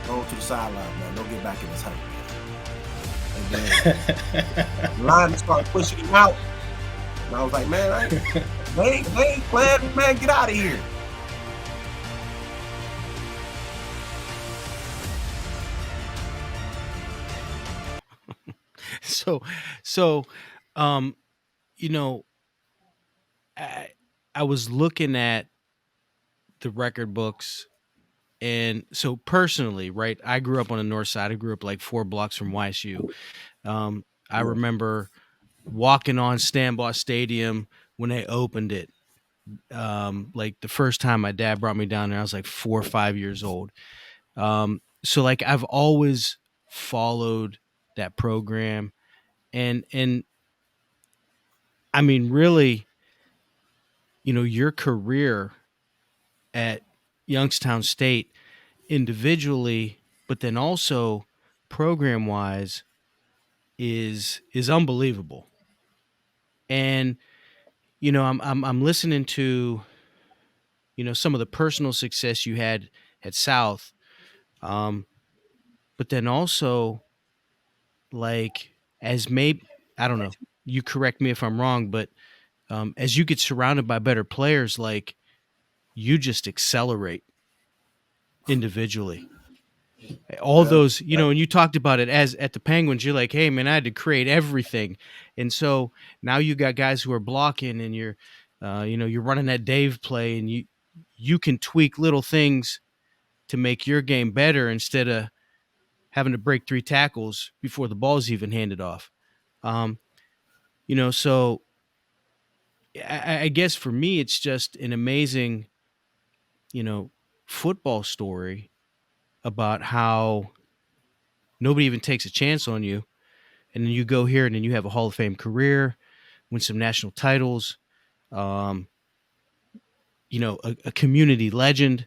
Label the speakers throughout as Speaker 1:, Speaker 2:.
Speaker 1: Go to the sideline, man. Don't get back in his height. And then the line started pushing him out. And I was like, man, they ain't playing, man. Get out of here.
Speaker 2: So, you know, I was looking at the record books, and so personally, right? I grew up on the north side. I grew up like 4 blocks from YSU. I
Speaker 1: Yeah.
Speaker 2: remember walking on Stambaugh Stadium when they opened it. Like the first time my dad brought me down there, I was like 4 or 5 years old. So like I've always followed that program, and I mean, really, your career at Youngstown State individually, but then also program wise is unbelievable. And I'm listening to some of the personal success you had at South, um, but then also like as maybe I don't know. You correct me if I'm wrong, but as you get surrounded by better players, like you just accelerate individually. All
Speaker 1: Yeah.
Speaker 2: those, and you talked about it as at the Penguins, you're like, hey man, I had to create everything. And so now you got guys who are blocking, and you're running that Dave play, and you can tweak little things to make your game better instead of having to break 3 tackles before the ball's even handed off. Um, so I guess for me, it's just an amazing, you know, football story about how nobody even takes a chance on you. And then you go here and then you have a Hall of Fame career, win some national titles, um, a community legend.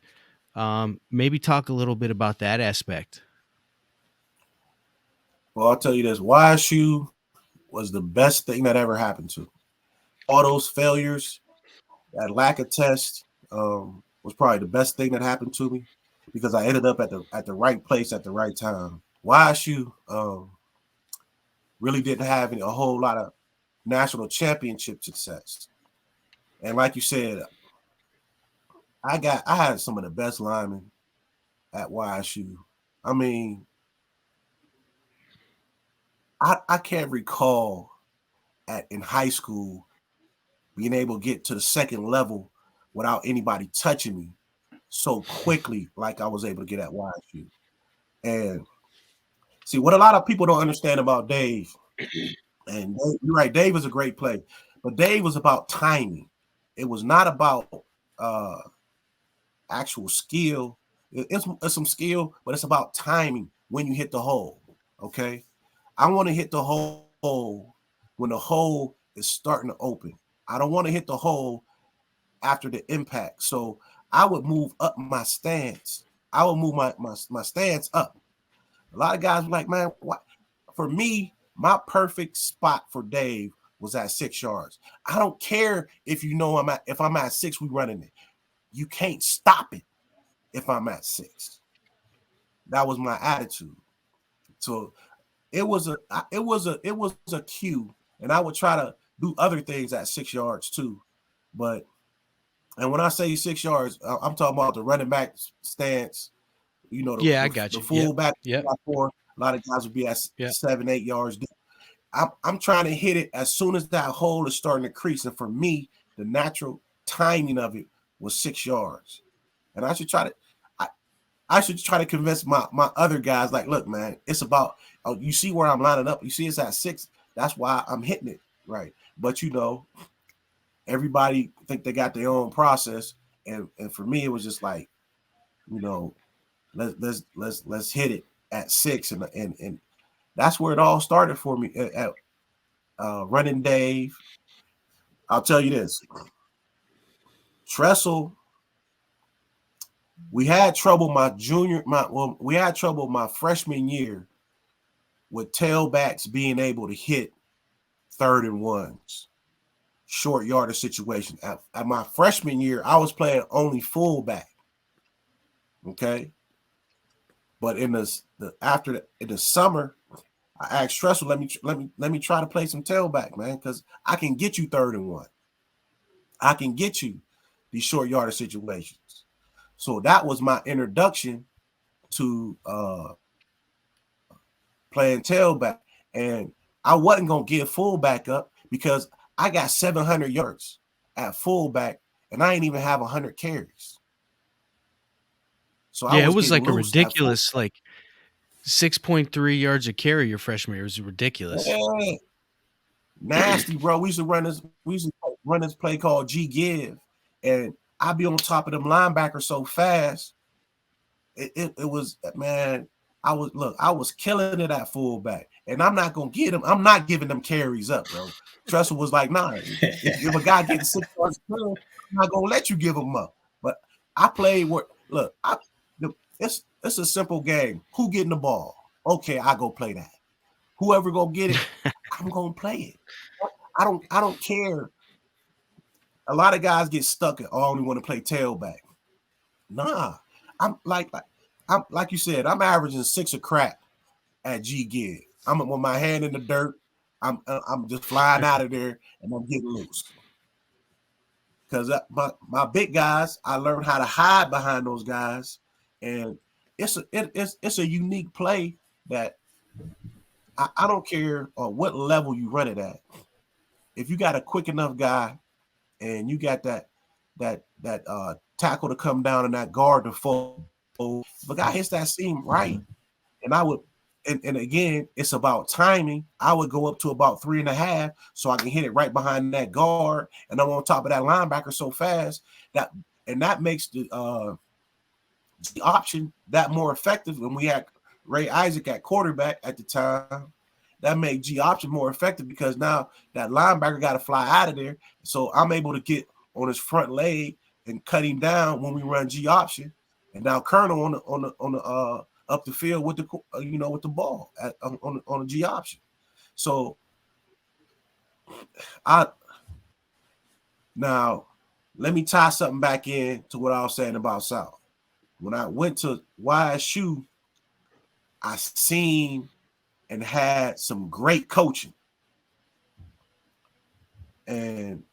Speaker 2: Maybe talk a little bit about that aspect.
Speaker 1: Well, I'll tell you this: YSU was the best thing that ever happened to me. All those failures, that lack of test, was probably the best thing that happened to me because I ended up at the right place at the right time. YSU really didn't have a whole lot of national championship success, and like you said, I had some of the best linemen at YSU. I mean, I can't recall in high school being able to get to the second level without anybody touching me so quickly like I was able to get at YSU. And see what a lot of people don't understand about Dave, and you're right, Dave is a great play, but Dave was about timing. It was not about uh actual skill. It's some skill, but it's about timing when you hit the hole. Okay. I want to hit the hole when the hole is starting to open. I don't want to hit the hole after the impact. So I would move up my stance. I would move my stance up. A lot of guys were like, man, what? For me, my perfect spot for Dave was at 6 yards. I don't care if if I'm at 6, we running it. You can't stop it if I'm at 6. That was my attitude. So it was a cue, and I would try to do other things at 6 yards too. But and when I say 6 yards, I'm talking about the running back stance.
Speaker 2: Yeah, I
Speaker 1: The
Speaker 2: got you. Yep.
Speaker 1: full back
Speaker 2: Yep.
Speaker 1: four. A lot of guys would be at
Speaker 2: Yep.
Speaker 1: 7, 8 yards. I'm trying to hit it as soon as that hole is starting to crease, and for me, the natural timing of it was 6 yards, and I should try to. I should try to convince my other guys, like, look, man, it's about, oh, you see where I'm lining up. You see it's at 6. That's why I'm hitting it right. But everybody think they got their own process, and for me, it was just like, you know, let's hit it at 6, and that's where it all started for me at running Dave. I'll tell you this, Tressel. We had trouble my freshman year with tailbacks being able to hit 3rd and 1s, short yardage situation. At my freshman year, I was playing only fullback. Okay. But in in the summer, I asked Tressel, let me try to play some tailback, man, because I can get you 3rd and 1. I can get you these short yardage situations. So that was my introduction to playing tailback. And I wasn't gonna give fullback up because I got 700 yards at fullback, and I ain't even have 100 carries. So I
Speaker 2: Yeah, it
Speaker 1: was
Speaker 2: was
Speaker 1: getting
Speaker 2: like a
Speaker 1: loose at full.
Speaker 2: ridiculous, like 6.3 yards a carry your freshman year. It was ridiculous.
Speaker 1: Yeah, nasty, bro. We used to run this play called G Give, and I'd be on top of them linebackers so fast. It was, man. I was killing it at fullback, and I'm not gonna get him. I'm not giving them carries up, bro. Tressel was like, nah. If a guy getting 6 yards, I'm not gonna let you give him up. But I played where look, it's a simple game. Who getting the ball? Okay, I go play that. Whoever go get it, I'm gonna play it. I don't care. A lot of guys get stuck at I only want to play tailback. Nah, I'm like you said, I'm averaging 6 a crack at G Gig. I'm with my hand in the dirt. I'm just flying out of there and I'm getting loose. Because my big guys, I learned how to hide behind those guys, and it's a unique play that I don't care what level you run it at. If you got a quick enough guy and you got that tackle to come down and that guard to fold, if a guy hits that seam right, and I would and again, it's about timing. I would go up to about 3.5 so I can hit it right behind that guard, and I'm on top of that linebacker so fast that makes the option that more effective. When we had Ray Isaac at quarterback at the time, that made G option more effective because now that linebacker got to fly out of there. So I'm able to get on his front leg and cut him down when we run G option. And now Colonel on the up the field with the with the ball on the G option. So I now let me tie something back in to what I was saying about South. When I went to YSU, I seen and had some great coaching, and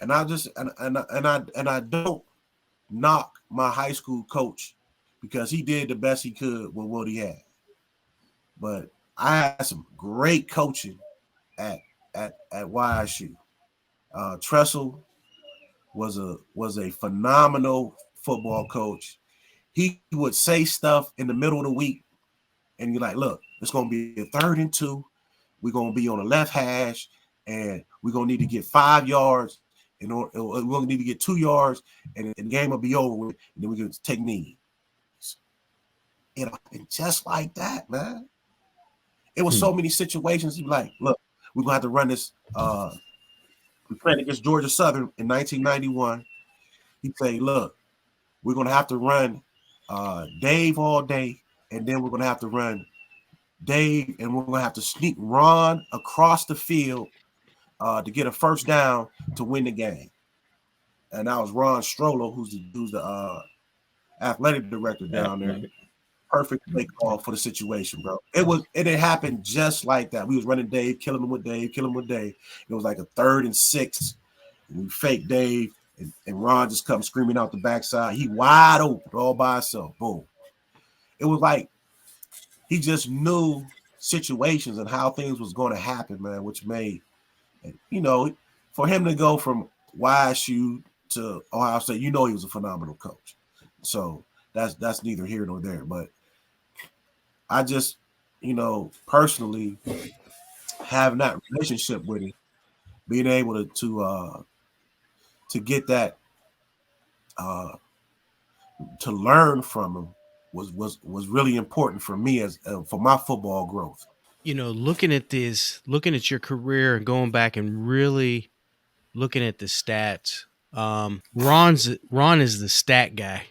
Speaker 1: I just and I don't knock my high school coach because he did the best he could with what he had. But I had some great coaching at YSU. Tressel was a phenomenal football coach. He would say stuff in the middle of the week, and you're like, "Look, it's gonna be a 3rd and 2. We're gonna be on the left hash, and we're gonna need to get 5 yards, we're gonna need to get 2 yards, and the game will be over with, and then we can take knees." It happened just like that, man. It was so many situations. He'd be like, "Look, we're gonna have to run this. We played against Georgia Southern in 1991. He'd say, "Look, we're gonna have to run Dave all day, and then we're gonna have to run Dave, and we're gonna have to sneak Ron across the field to get a first down to win the game." And that was Ron Strollo, who's the athletic director down there. Perfect play call for the situation, bro. It happened just like that. We was running Dave, killing him with Dave, killing him with Dave. It was like a 3rd and 6. And we fake Dave, and Ron just comes screaming out the backside. He wide open all by himself. Boom. It was like he just knew situations and how things was going to happen, man, which made, for him to go from YSU to Ohio State, he was a phenomenal coach. So that's neither here nor there. But I just, personally having that relationship with him, being able to get that to learn from him was really important for me as for my football growth.
Speaker 2: Looking at your career and going back and really looking at the stats, Ron is the stat guy.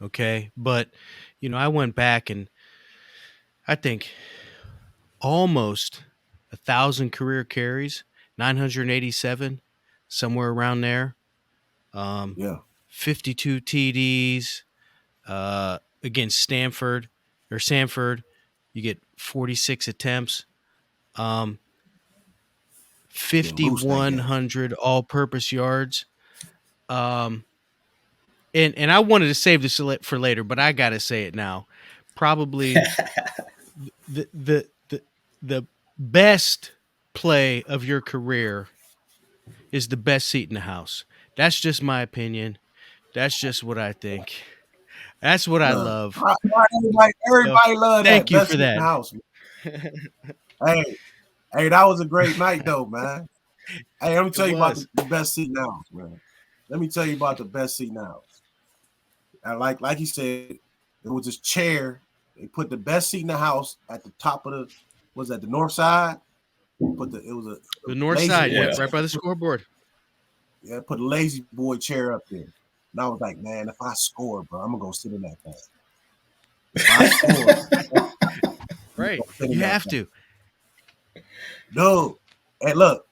Speaker 2: Okay. But, I went back and I think almost 1,000 career carries, 987, somewhere around there.
Speaker 1: Yeah.
Speaker 2: 52 TDs against Stanford. or Sanford, you get 46 attempts, um,
Speaker 1: Getting loose that game.
Speaker 2: 5,100 all-purpose yards. Um, and I wanted to save this for later, but I gotta say it now. Probably the the the the best play of your career is the best seat in the house. That's just my opinion. That's just what I think. That's what I
Speaker 1: Look,
Speaker 2: love. So
Speaker 1: everybody love that
Speaker 2: thank you
Speaker 1: best
Speaker 2: for
Speaker 1: seat in
Speaker 2: that.
Speaker 1: the house. Hey, hey, that was a great night though, man. Hey, let me
Speaker 2: It
Speaker 1: tell you about
Speaker 2: was.
Speaker 1: the best seat in the house, man. Let me tell you about the best seat in the house. And like you said, it was this chair. They put the best seat in the house at the top of the was that the north side. It was a
Speaker 2: The north
Speaker 1: lazy
Speaker 2: side,
Speaker 1: boy
Speaker 3: Yeah.
Speaker 2: yep,
Speaker 1: chair.
Speaker 2: right by the scoreboard.
Speaker 1: Yeah, put a lazy boy chair up there. And I was like, man, if I score, bro, I'm gonna go sit in that thing. If I score, I'm gonna
Speaker 2: Right.
Speaker 1: go sit in
Speaker 2: You
Speaker 1: that
Speaker 2: have
Speaker 1: thing.
Speaker 2: to.
Speaker 1: Dude, and look,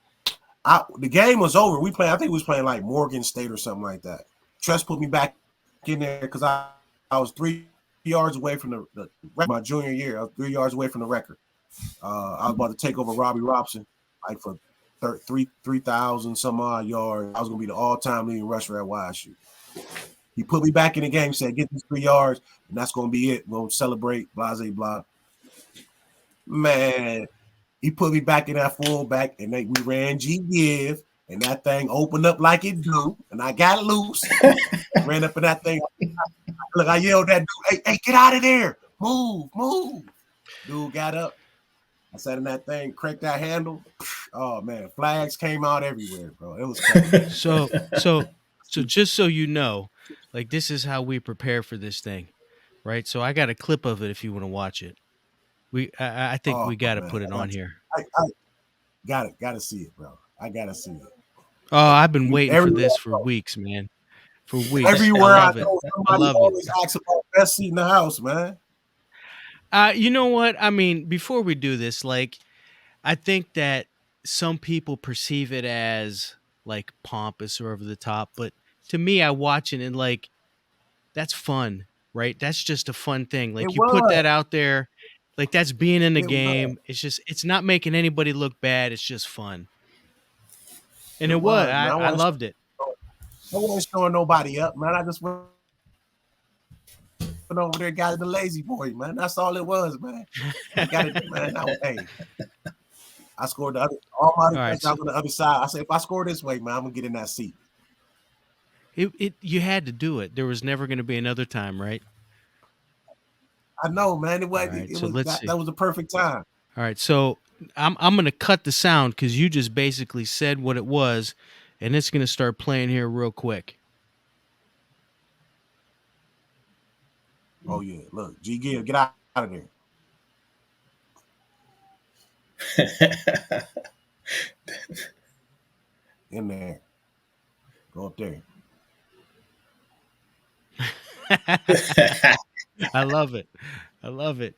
Speaker 1: the game was over. I think we was playing like Morgan State or something like that. Tress put me back in there because I was 3 yards away from the my junior year. I was 3 yards away from the record. I was about to take over Robbie Robson, like for 3,000 some odd yards. I was gonna be the all-time leading rusher at YSU. He put me back in the game, said, "Get these 3 yards, and that's gonna be it. We'll celebrate." Blah blah. Man, he put me back in that fullback, and we ran G give, and that thing opened up like it do, and I got loose, ran up in that thing. Look, I yelled at dude, "Hey, get out of there! Move, move!" Dude got up. I sat in that thing, cranked that handle. Oh man, flags came out everywhere, bro. It was crazy.
Speaker 2: So just so you know, like this is how we prepare for this thing, right? So I got a clip of it if you want to watch it. I think
Speaker 1: Oh
Speaker 2: we got to
Speaker 1: man,
Speaker 2: put it on here.
Speaker 1: I gotta see it, bro. I gotta see it.
Speaker 2: Oh, I've been waiting for
Speaker 1: Everywhere,
Speaker 2: this for weeks, man. For weeks. I
Speaker 1: everywhere I
Speaker 2: love it.
Speaker 1: go,
Speaker 2: I
Speaker 1: somebody
Speaker 2: love it.
Speaker 1: always asks about best seat in the house, man.
Speaker 2: You know what? I mean, before we do this, like, I think that some people perceive it as like pompous or over the top, but to me, I watch it and like that's fun, right? That's just a fun thing.
Speaker 1: It
Speaker 2: Like you put
Speaker 1: was,
Speaker 2: that out there, like that's being in the
Speaker 1: it was,
Speaker 2: game. It's not making anybody look bad. It's just fun. And
Speaker 1: it
Speaker 2: it was.
Speaker 1: was, man.
Speaker 2: I loved it.
Speaker 1: I wasn't showing nobody up, man. I just went over there, got the lazy boy, man. That's all it was, man. I got it, man. Hey, I scored all my
Speaker 2: All right. So
Speaker 1: touchdowns on the other side. I said, if I score this way, man, I'm gonna get in that seat.
Speaker 2: you had to do it. There was never going to be another time, right?
Speaker 1: I know, man. It
Speaker 2: All
Speaker 1: was,
Speaker 2: right.
Speaker 1: it
Speaker 2: So
Speaker 1: was
Speaker 2: let's
Speaker 1: that
Speaker 2: see.
Speaker 1: was the perfect time.
Speaker 2: All right. So I'm going to cut the sound because you just basically said what it was, and it's going to start playing here real quick.
Speaker 1: Oh yeah, look, G Gill, get out of there. In there. Go up there.
Speaker 2: I love it. I love it.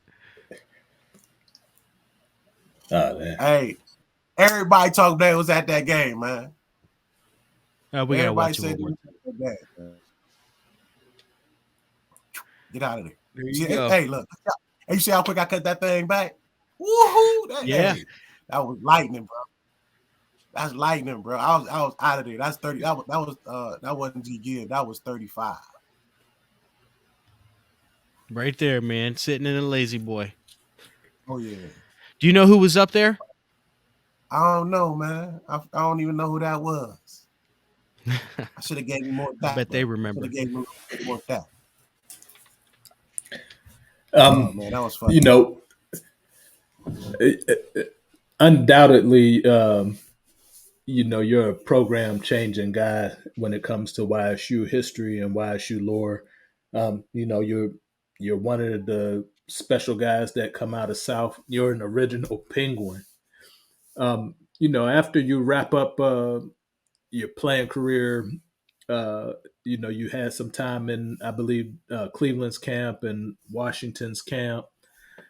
Speaker 3: Oh man.
Speaker 1: Hey, everybody talked that was at that game, man.
Speaker 2: We gotta
Speaker 1: Everybody
Speaker 2: watch it
Speaker 1: said
Speaker 2: one more.
Speaker 1: that game, man. Get out of there.
Speaker 2: There
Speaker 1: See,
Speaker 2: you go.
Speaker 1: hey, look. Hey, you see how quick I cut that thing back? Woohoo!
Speaker 2: Yeah.
Speaker 1: That was lightning, bro. That's lightning, bro. I was out of there. That's 30. That wasn't G Gibb. That was 35.
Speaker 2: Right there, man. Sitting in a lazy boy.
Speaker 1: Oh yeah.
Speaker 2: Do you know who was up there?
Speaker 1: I don't know, man. I don't even know who that was. I should have gave you more
Speaker 2: I
Speaker 1: that,
Speaker 2: bet
Speaker 1: bro.
Speaker 2: they
Speaker 1: Should
Speaker 2: remember.
Speaker 1: have gave you more that. Oh man, that was fun.
Speaker 3: You know, undoubtedly, you know, you're a program changing guy when it comes to YSU history and YSU lore. You know, you're one of the special guys that come out of South. You're an original Penguin. You know, after you wrap up your playing career, uh, you know, you had some time in, I believe, Cleveland's camp and Washington's camp.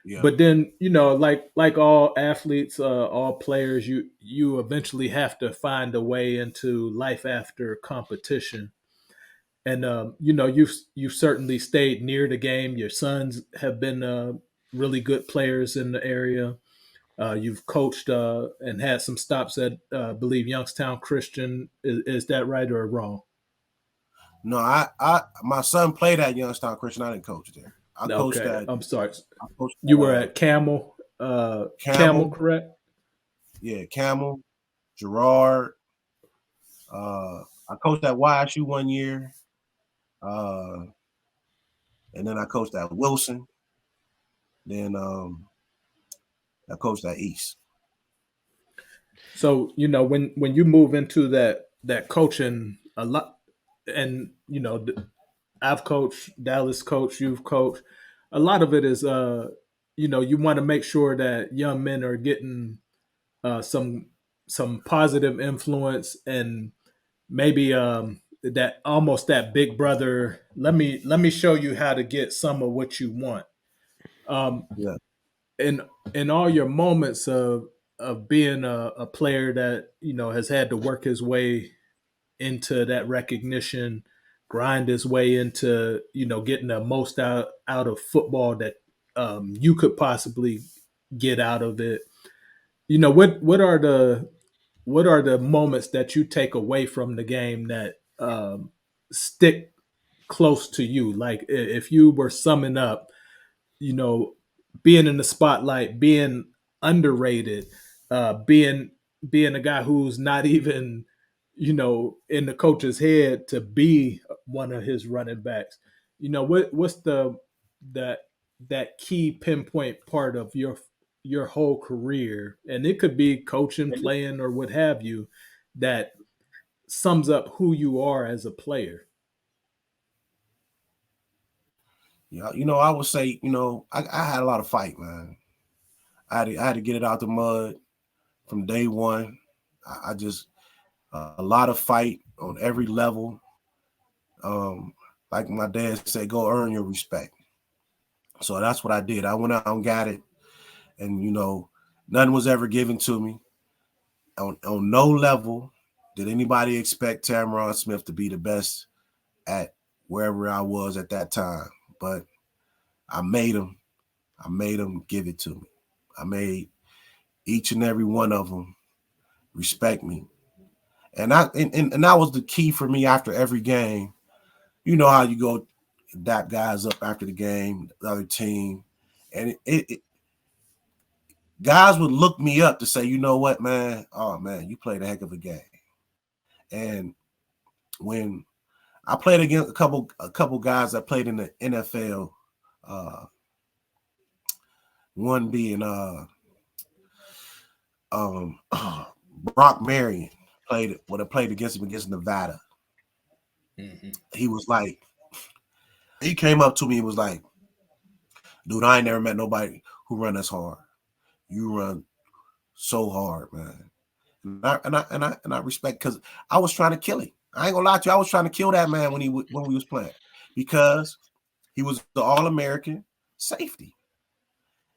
Speaker 1: Yeah.
Speaker 3: But then, you know, like all athletes, all players, you eventually have to find a way into life after competition. And you've certainly stayed near the game. Your sons have been really good players in the area. You've coached and had some stops at, I believe, Youngstown Christian. Is that right or wrong?
Speaker 1: No, my son played at Youngstown Christian. I didn't coach there. I coached
Speaker 3: Okay,
Speaker 1: at
Speaker 3: I'm sorry.
Speaker 1: I coached
Speaker 3: You
Speaker 1: at
Speaker 3: were at Camel, Camel,
Speaker 1: Camel,
Speaker 3: correct?
Speaker 1: yeah, Camel, Gerard. I coached at YSU one year, uh, and then I coached at Wilson. Then I coached at East.
Speaker 3: So when you move into that coaching a lot, and I've coached, Dallas coached, you've coached. A lot of it is you want to make sure that young men are getting some positive influence, and maybe that almost that big brother. Let me show you how to get some of what you want. Um,
Speaker 1: Yeah,
Speaker 3: in in all your moments of being a player that has had to work his way into that recognition, grind his way into getting the most out of football that you could possibly get out of it. What are the moments that you take away from the game that stick close to you? Like if you were summing up, you know, being in the spotlight, being underrated, being a guy who's not even, in the coach's head to be one of his running backs. What's that that key pinpoint part of your whole career, and it could be coaching, playing, or what have you, that sums up who you are as a player.
Speaker 1: yeah. I would say, I had a lot of fight, man. I had to get it out the mud from day one. I just a lot of fight on every level. Um, like my dad said, go earn your respect. So that's what I did. I went out and got it, and nothing was ever given to me. On no level did anybody expect Tamron Smith to be the best at wherever I was at that time. But I made him. I made them give it to me. I made each and every one of them respect me. And that was the key for me after every game. You know how you go dap guys up after the game, the other team. And guys would look me up to say, you know what, man? Oh man, you played a heck of a game. And when I played against a couple guys that played in the NFL, uh, one being um Brock Marion played against him against Nevada.
Speaker 3: Mm-hmm.
Speaker 1: He was like, he came up to me and was like, dude, I ain't never met nobody who run as hard. You run so hard, man. And I respect, because I was trying to kill him. I ain't gonna lie to you, I was trying to kill that man when we was playing, because he was the All American safety.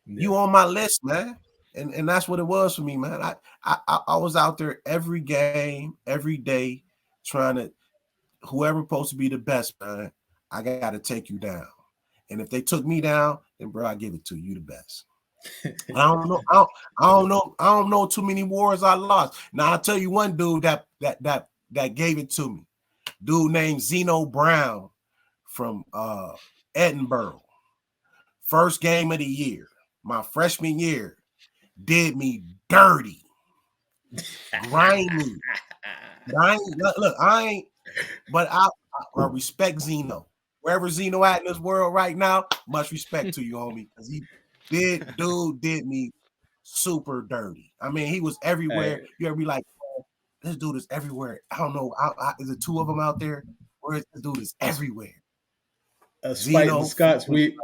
Speaker 3: Yeah.
Speaker 1: You on my list, man. And that's what it was for me, man. I was out there every game, every day, trying to, whoever supposed to be the best, man, I got to take you down. And if they took me down, then bro, I give it to you, the best. I don't know. I don't know too many wars I lost. Now I'll tell you one dude that gave it to me. Dude named Zeno Brown from Edinburgh. First game of the year, my freshman year, did me dirty, grimy. But I ain't. But I respect Zeno. Wherever Zeno at in this world right now, much respect to you, homie, because did me super dirty. I mean, he was everywhere.
Speaker 3: Hey,
Speaker 1: You ever be like, oh, this dude is everywhere. I don't know. Is it two of them out there? Where this dude is everywhere.
Speaker 3: us fighting
Speaker 1: Zeno,
Speaker 3: Scots, we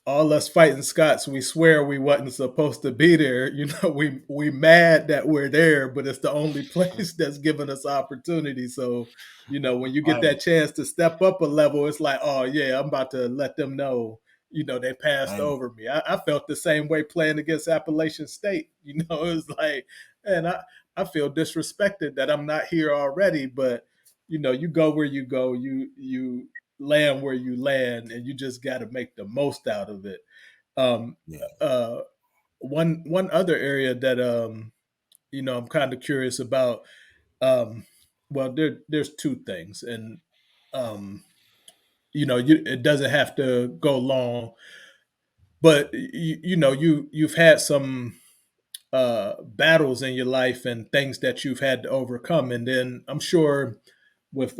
Speaker 3: all us fighting Scots, we swear we wasn't supposed to be there. We mad that we're there, but it's the only place that's giving us opportunity. So, when you get
Speaker 1: hey,
Speaker 3: that chance to step up a level, it's like, oh yeah, I'm about to let them know. They passed
Speaker 1: hey,
Speaker 3: over me. I felt the same way playing against Appalachian State. It's like, and I feel disrespected that I'm not here already, but you go where you go, you land where you land, and you just got to make the most out of it. Um,
Speaker 1: Yeah,
Speaker 3: uh, one other area that I'm kind of curious about. Um, well, there's two things, and um, it doesn't have to go long, but you've had some battles in your life and things that you've had to overcome, and then I'm sure with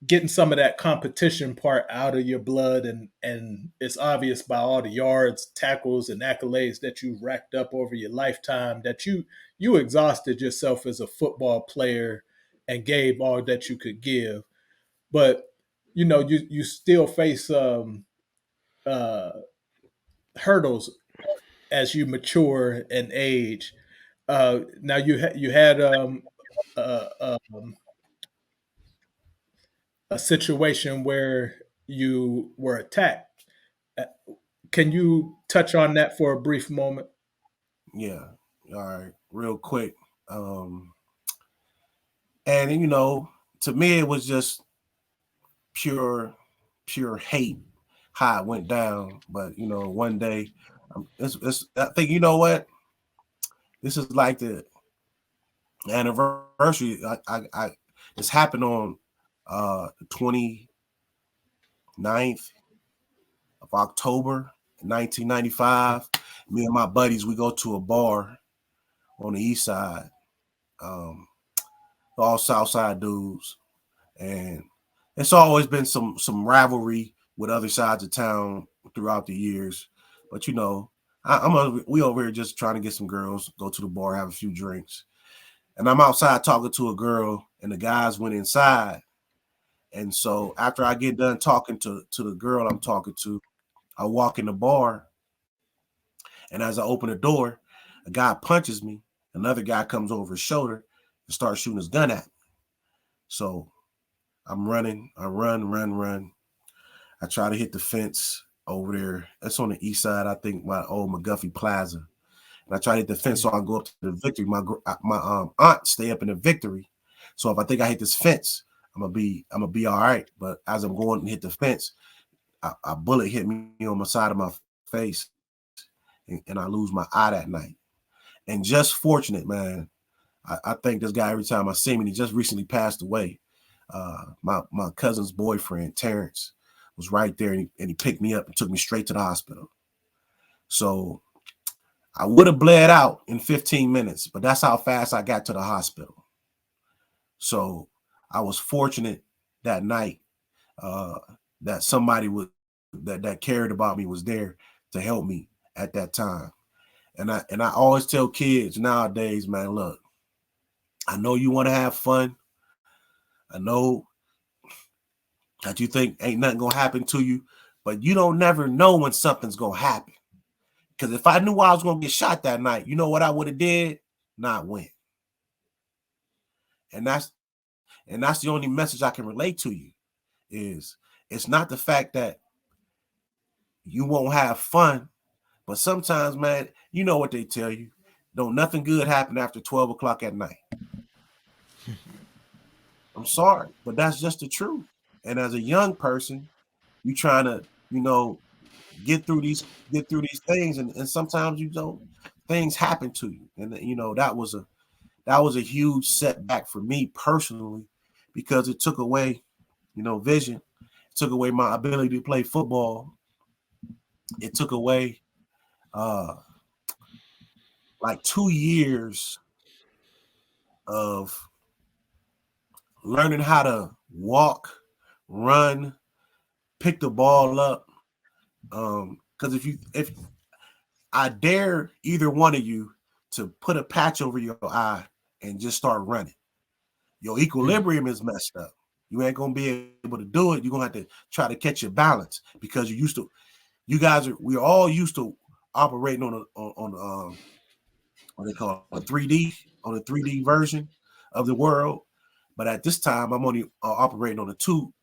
Speaker 3: getting some of that competition part out of your blood, and it's obvious by all the yards, tackles, and accolades that you racked up over your lifetime that you exhausted yourself as a football player and gave all that you could give, but you still face uh, hurdles as you mature and age. Now you had a situation where you were attacked. Uh, Can you touch on that for a brief moment?
Speaker 1: yeah. All right, real quick. Um, and to me, it was just pure, pure hate how it went down. But one day, I think this is like the anniversary. I this happened on the 29th of October 1995. Me and my buddies, we go to a bar on the east side, um, all Southside dudes, and it's always been some rivalry with other sides of town throughout the years. But we over here just trying to get some girls, go to the bar, have a few drinks, and I'm outside talking to a girl, and the guys went inside. And so after I get done talking to the girl I'm talking to, I walk in the bar, and as I open the door, a guy punches me. Another guy comes over his shoulder and starts shooting his gun at me. So I'm running. I run. I try to hit the fence over there. That's on the east side, I think, my old McGuffey Plaza. And I try to hit the fence so I can go up to the Victory. My aunt stay up in the Victory. So if I think I hit this fence, I'm gonna be all right. But as I'm going and hit the fence, a bullet hit me on my side of my face, and I lose my eye that night. And just fortunate, man. I thank this guy every time I see him, and he just recently passed away. My cousin's boyfriend, Terrence, was right there, and he picked me up and took me straight to the hospital. So I would have bled out in 15 minutes, but that's how fast I got to the hospital. So I was fortunate that night uh, that somebody that cared about me was there to help me at that time. And I always tell kids nowadays, man, look, I know you want to have fun. I know that you think ain't nothing gonna happen to you, but you don't never know when something's gonna happen. Because if I knew I was gonna get shot that night, you know what I would have did? Not win. And that's the only message I can relate to you is it's not the fact that you won't have fun, but sometimes, man, you know what they tell you. Don't nothing good happen after 12 o'clock at night. I'm sorry, but that's just the truth. And as a young person, you trying to, get through these things, and sometimes you don't things happen to you. And that was a huge setback for me personally because it took away, vision. It took away my ability to play football. It took away uh like 2 years of learning how to walk, run, pick the ball up. Because if I dare either one of you to put a patch over your eye and just start running, your equilibrium is messed up. You ain't gonna be able to do it. You're gonna have to try to catch your balance because we're all used to operating on what they call a 3D, on a 3D version of the world. But at this time, I'm only operating on two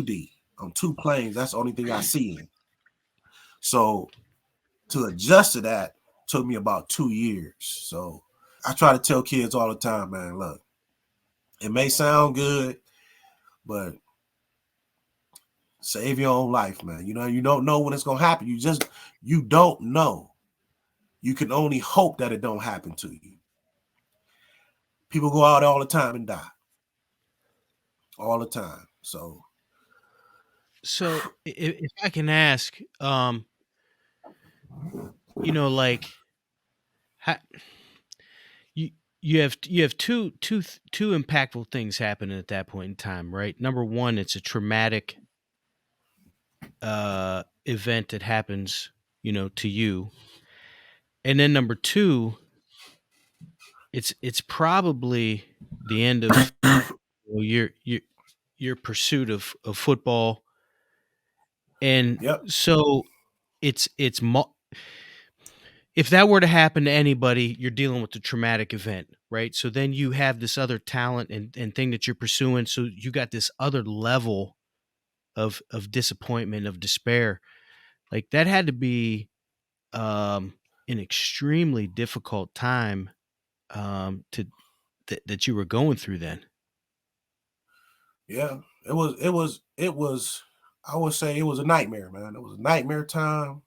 Speaker 1: D, on two planes. That's the only thing I see in. So to adjust to that took me about 2 years. So I try to tell kids all the time, man, look, It may sound good, but save your own life, man. You don't know when it's gonna happen. You don't know. You can only hope that it don't happen to you. People go out all the time and die. All the time. So
Speaker 2: So if I can ask, like, ha, you you have two impactful things happening at that point in time, right? Number one, it's a traumatic event that happens, to you, and then number two, it's probably the end of your pursuit of football, and
Speaker 1: yep.
Speaker 2: so it's if that were to happen to anybody, you're dealing with a traumatic event, right? So then you have this other talent and thing that you're pursuing. So you got this other level of disappointment, of despair. Like that had to be an extremely difficult time to that you were going through then.
Speaker 1: Yeah. It was I would say it was a nightmare, man. It was a nightmare time.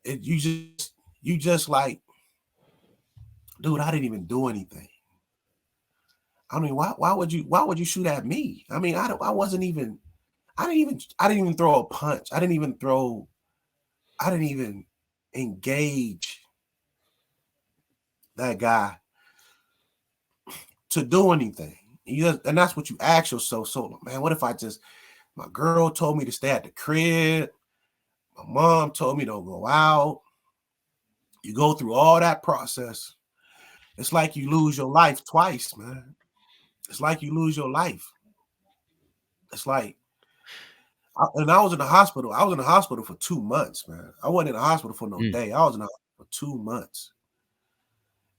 Speaker 1: You just like, dude, I didn't even do anything. I mean, why would you shoot at me? I mean, I didn't even throw a punch. I didn't even engage that guy to do anything. And that's what you ask yourself. So, man, what if my girl told me to stay at the crib. My mom told me don't go out. You go through all that process. It's like you lose your life twice, man. It's like you lose your life. It's like, and I was in the hospital. I was in the hospital for 2 months, man. I wasn't in the hospital for no
Speaker 2: Mm.
Speaker 1: day. I was in the hospital for 2 months.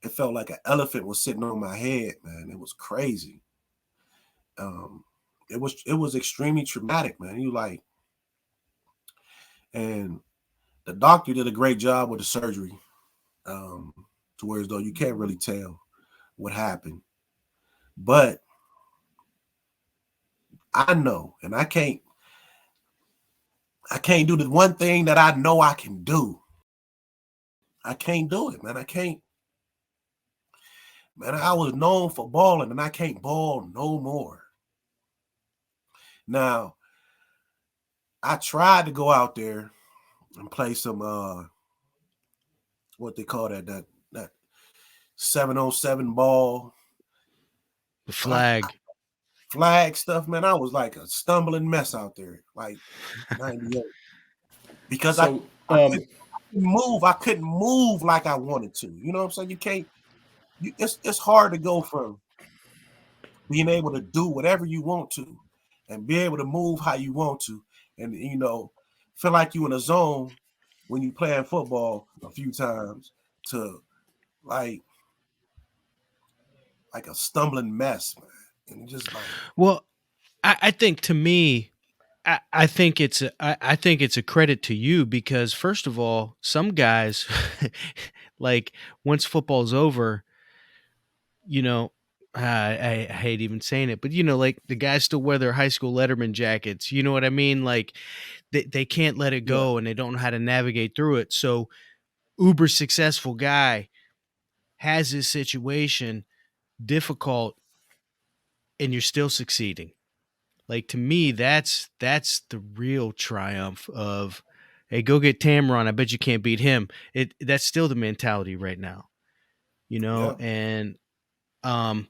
Speaker 1: It felt like an elephant was sitting on my head, man. It was crazy. Um, it was extremely traumatic, man. And the doctor did a great job with the surgery, um, to where as though you can't really tell what happened. But I know, and I can't do the one thing that I know I can do. I can't do it, man. I can't. Man, I was known for balling, and I can't ball no more. Now, I tried to go out there and play some what they call that 7-on-7 ball,
Speaker 2: The
Speaker 1: but I
Speaker 2: flag.
Speaker 1: flag stuff, man. I was like a stumbling mess out there, like 98, because I
Speaker 3: So,
Speaker 1: I couldn't move. I couldn't move like I wanted to. You know what I'm saying? You can't. It's hard to go from being able to do whatever you want to and be able to move how you want to, and feel like you in a zone when you playing football a few times, to like like a stumbling mess, man. And just like,
Speaker 2: Well, I think to me, I think it's a credit to you because first of all, some guys like once football's over, you know, I hate even saying it, but like the guys still wear their high school Letterman jackets. You know what I mean? Like they can't let it
Speaker 1: yeah,
Speaker 2: go and they don't know how to navigate through it. So uber successful guy has this situation difficult and you're still succeeding. Like to me, that's the real triumph of, hey, go get Tamron. I bet you can't beat him. That's still the mentality right now,
Speaker 1: yeah,
Speaker 2: and um,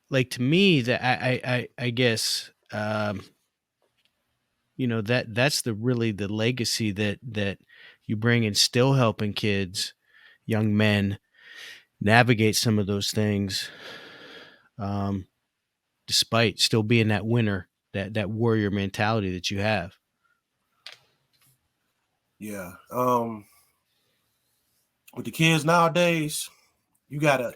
Speaker 2: like to me that I guess that's the really the legacy that you bring in, still helping kids, young men navigate some of those things, um, despite still being that winner, that warrior mentality that you have.
Speaker 1: yeah. With the kids nowadays, you gotta.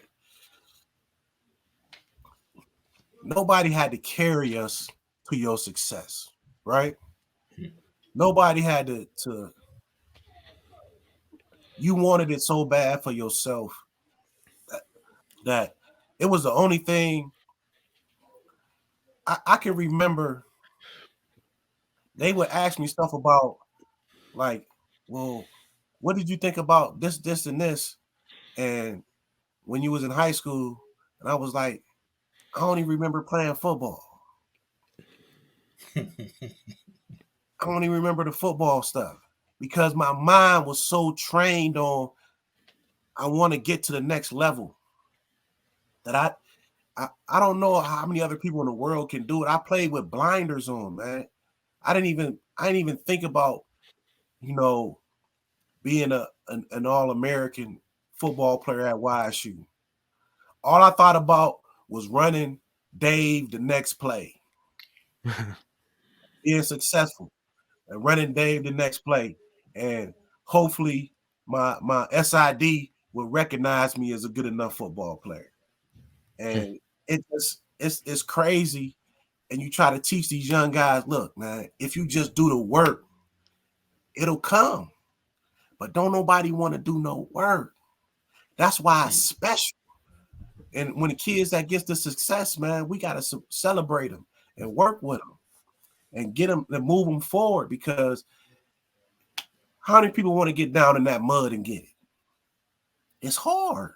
Speaker 1: Nobody had to carry us to your success, right? Nobody had to. You wanted it so bad for yourself that It was the only thing I can remember. They would ask me stuff about like, well, what did you think about this, this, and this? And when you was in high school, and I was like, I don't even remember playing football. I don't even remember the football stuff because my mind was so trained on I want to get to the next level that I don't know how many other people in the world can do it. I played with blinders on, man. I didn't even think about, you know, being an all-American football player at YSU. All I thought about was running Dave the next play, being successful and running Dave the next play. And hopefully my SID will recognize me as a good enough football player. And it's crazy. And you try to teach these young guys, look, man, if you just do the work, it'll come. But don't nobody want to do no work. That's why it's special. And when the kids that gets the success, man, we got to celebrate them and work with them and get them and move them forward because how many people want to get down in that mud and get it? It's hard.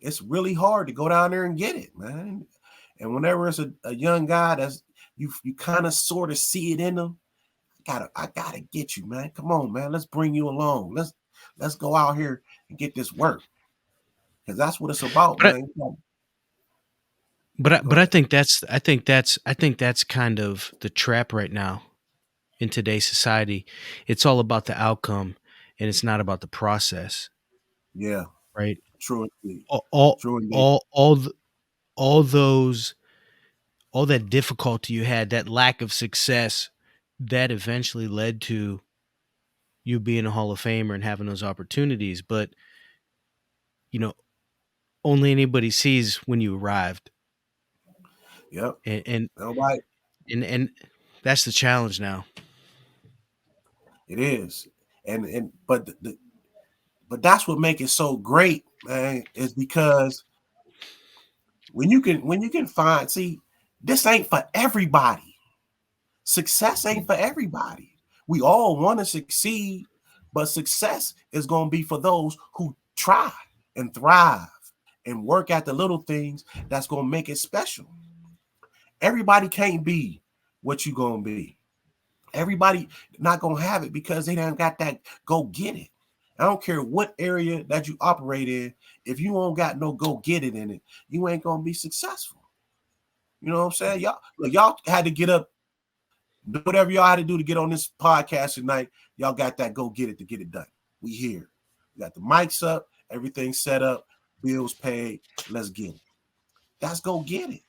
Speaker 1: It's really hard to go down there and get it, man. And whenever it's a young guy that's you kind of sort of see it in them, I gotta get you, man. Come on, man. Let's bring you along. Let's go out here and get this work. Because that's what it's about,
Speaker 2: But
Speaker 1: man. Go
Speaker 2: but I
Speaker 1: ahead.
Speaker 2: think that's kind of the trap right now in today's society. It's all about the outcome, and it's not about the process,
Speaker 1: Yeah,
Speaker 2: right?
Speaker 1: true indeed.
Speaker 2: All all
Speaker 1: True indeed.
Speaker 2: all all, th- all those all that difficulty you had, that lack of success, that eventually led to you being a Hall of Famer and having those opportunities. But you know, only anybody sees when you arrived,
Speaker 1: Yep.
Speaker 2: and and
Speaker 1: Nobody.
Speaker 2: and that's the challenge now.
Speaker 1: It is. And but that's what makes it so great, man, is because when you can find, see, this ain't for everybody. Success ain't for everybody. We all want to succeed, but success is going to be for those who try and thrive and work at the little things that's going to make it special. Everybody can't be what you going to be. Everybody not going to have it because they don't got that go get it. I don't care what area that you operate in. If you don't got no go get it in it, you ain't going to be successful. You know what I'm saying? Y'all, look, y'all had to get up, do whatever y'all had to do to get on this podcast tonight. Y'all got that go get it to get it done. We here. We got the mics up, everything set up, bills paid. Let's get it. That's go get it.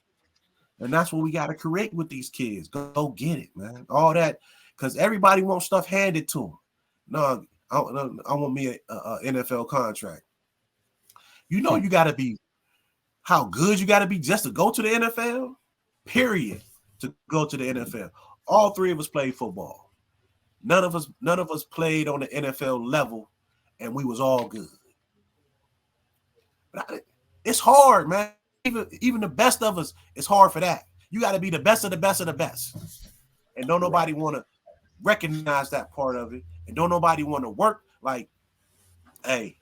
Speaker 1: And that's what we got to create with these kids. Go get it, man. All that, because everybody wants stuff handed to them. No, I want me a NFL contract. You know, you got to be how good you got to be just to go to the NFL. Period. To go to the NFL. All three of us played football. None of us played on the NFL level, and we was all good. But it's hard, man. Even the best of us, it's hard for that. You got to be the best of the best of the best, and don't
Speaker 3: Right.
Speaker 1: nobody want to recognize that part of it, and don't nobody want to work like, hey,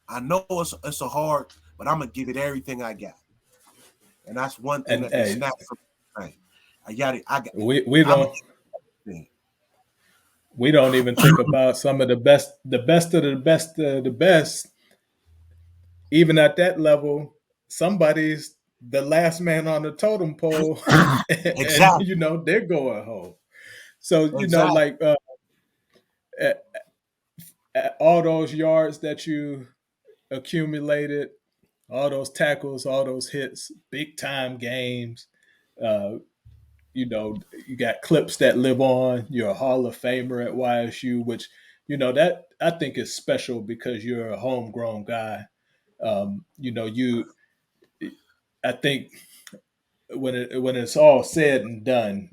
Speaker 1: I know it's a hard, but I'm gonna give it everything I got, and that's one thing
Speaker 3: And
Speaker 1: that they
Speaker 3: hey,
Speaker 1: snap from. Hey, I got it. I got.
Speaker 3: we
Speaker 1: I'm
Speaker 3: don't we don't even think about some of the best of the best of the best. Even at that level, somebody's the last man on the totem pole, and
Speaker 1: exactly,
Speaker 3: they're going home. So
Speaker 1: exactly.
Speaker 3: like at, at all those yards that you accumulated, all those tackles, all those hits, big time games. Uh, you got clips that live on. You're a Hall of Famer at YSU, which that I think is special because you're a homegrown guy. You I think when it's all said and done,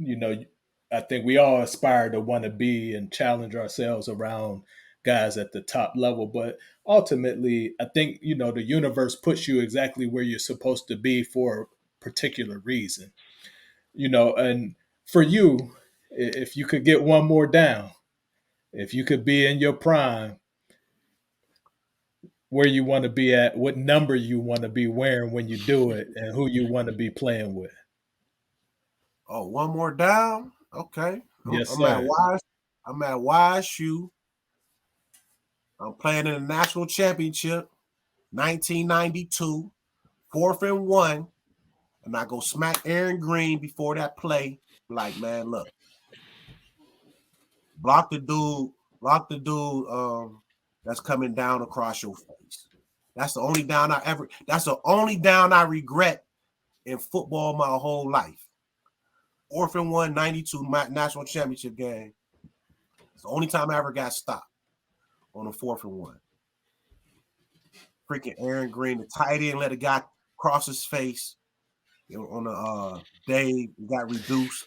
Speaker 3: I think we all aspire to want to be and challenge ourselves around guys at the top level. But ultimately, I think, the universe puts you exactly where you're supposed to be for a particular reason. And for you, if you could get one more down, if you could be in your prime, where you want to be at, what number you want to be wearing when you do it, and who you want to be playing with.
Speaker 1: Oh, one more down. Okay,
Speaker 3: Yes,
Speaker 1: I'm at
Speaker 3: sir.
Speaker 1: Wise. I'm at YSU. I'm playing in the national championship, 1992, 4th and 1, and I go smack Aaron Green before that play. Like, man, look, block the dude, block the dude. That's coming down across your face. That's the only down I ever. That's the only down I regret in football my whole life. 4th and 1, 92 national championship game. It's the only time I ever got stopped on a 4th and 1. Freaking Aaron Green, the tight end, let a guy cross his face. On the day we got reduced.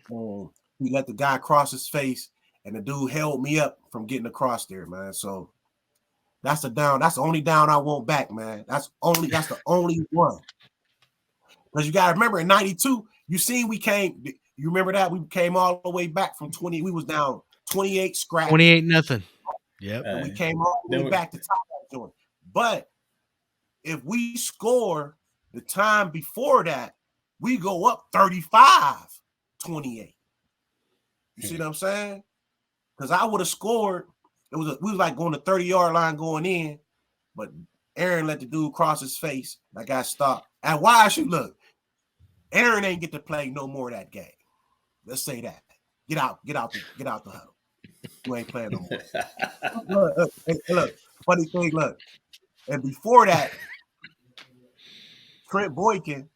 Speaker 1: He let the guy cross his face, and the dude held me up from getting across there, man. So that's the down. That's the only down I want back, man. That's the only one. Because you gotta remember in 92, you seen we came. You remember that? We came all the way back from 20. We was down 28 scratch.
Speaker 2: 28-0. Yep.
Speaker 1: And we came all the way back to top that joint. But if we score the time before that, we go up 35-28. You see what I'm saying? Because I would have scored. We was like going to 30-yard line going in, but Aaron let the dude cross his face. That guy stopped. And why should look? Aaron ain't get to play no more of that game. Let's say that. Get out the huddle. You ain't playing no more. Look, funny thing, look. And before that, Trent Boykin,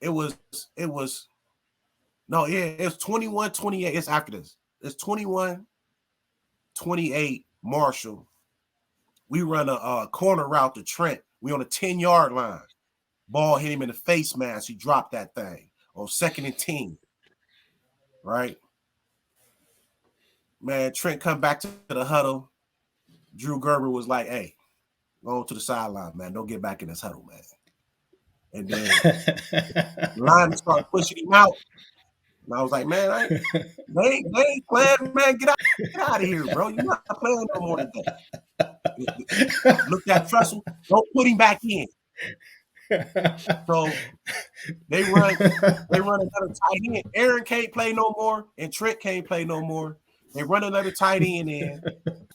Speaker 1: it was 21-28. It's after this. It's 21-28 Marshall. We run a corner route to Trent. We on a 10-yard line. Ball hit him in the face mask. He dropped that thing on 2nd and 10. Right? Man, Trent come back to the huddle. Drew Gerber was like, hey, go to the sideline, man. Don't get back in this huddle, man. And then the line started pushing him out. And I was like, man, they ain't playing, man. Get out of here, bro. You're not playing no more today. Look at Tressel. Don't put him back in. So they run another tight end. Aaron can't play no more, and Trent can't play no more. They run another tight end in,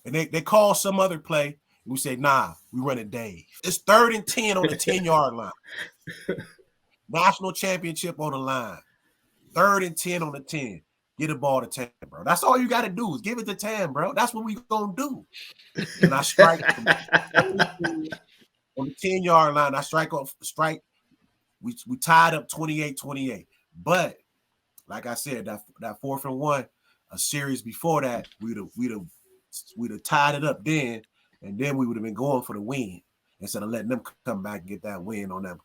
Speaker 1: and they call some other play. We say, nah, we run it Dave. It's 3rd and 10 on the 10-yard line. National championship on the line. 3rd and 10 on the 10. Get the ball to 10, bro. That's all you got to do is give it to 10, bro. That's what we going to do. And I strike on the 10-yard line. I strike. We tied up 28-28. But like I said, that 4th-and-1, a series before that, we'd have tied it up then, and then we would have been going for the win instead of letting them come back and get that win on that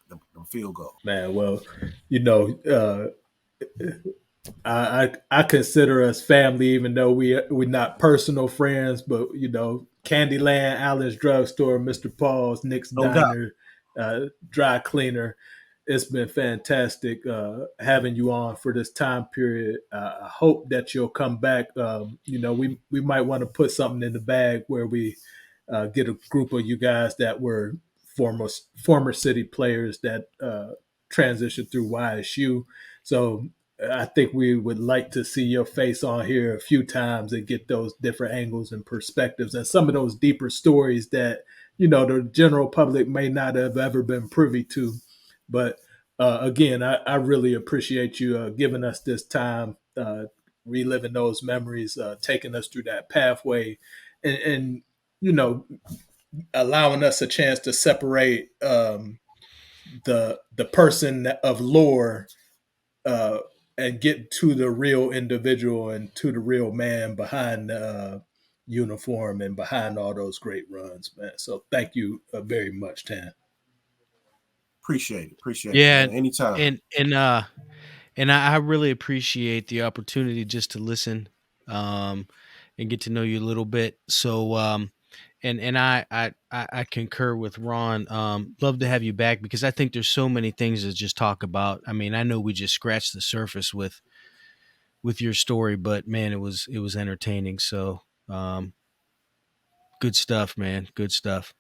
Speaker 1: field goal.
Speaker 3: Man, well, I consider us family, even though we're not personal friends. But Candyland, Allen's Drugstore, Mr. Paul's, Nick's Diner, Dry Cleaner. It's been fantastic having you on for this time period. I hope that you'll come back. We might want to put something in the bag where we get a group of you guys that were former city players that transitioned through YSU. So I think we would like to see your face on here a few times and get those different angles and perspectives and some of those deeper stories that the general public may not have ever been privy to. But again, I really appreciate you giving us this time, reliving those memories, taking us through that pathway, and allowing us a chance to separate the person of lore and get to the real individual and to the real man behind the uniform and behind all those great runs, man. So thank you very much, Tan.
Speaker 1: Appreciate it.
Speaker 2: Yeah,
Speaker 1: Man. Anytime.
Speaker 2: And I really appreciate the opportunity just to listen. and get to know you a little bit. So and I concur with Ron. Love to have you back because I think there's so many things to just talk about. I mean, I know we just scratched the surface with your story, but man, it was entertaining. So good stuff, man. Good stuff.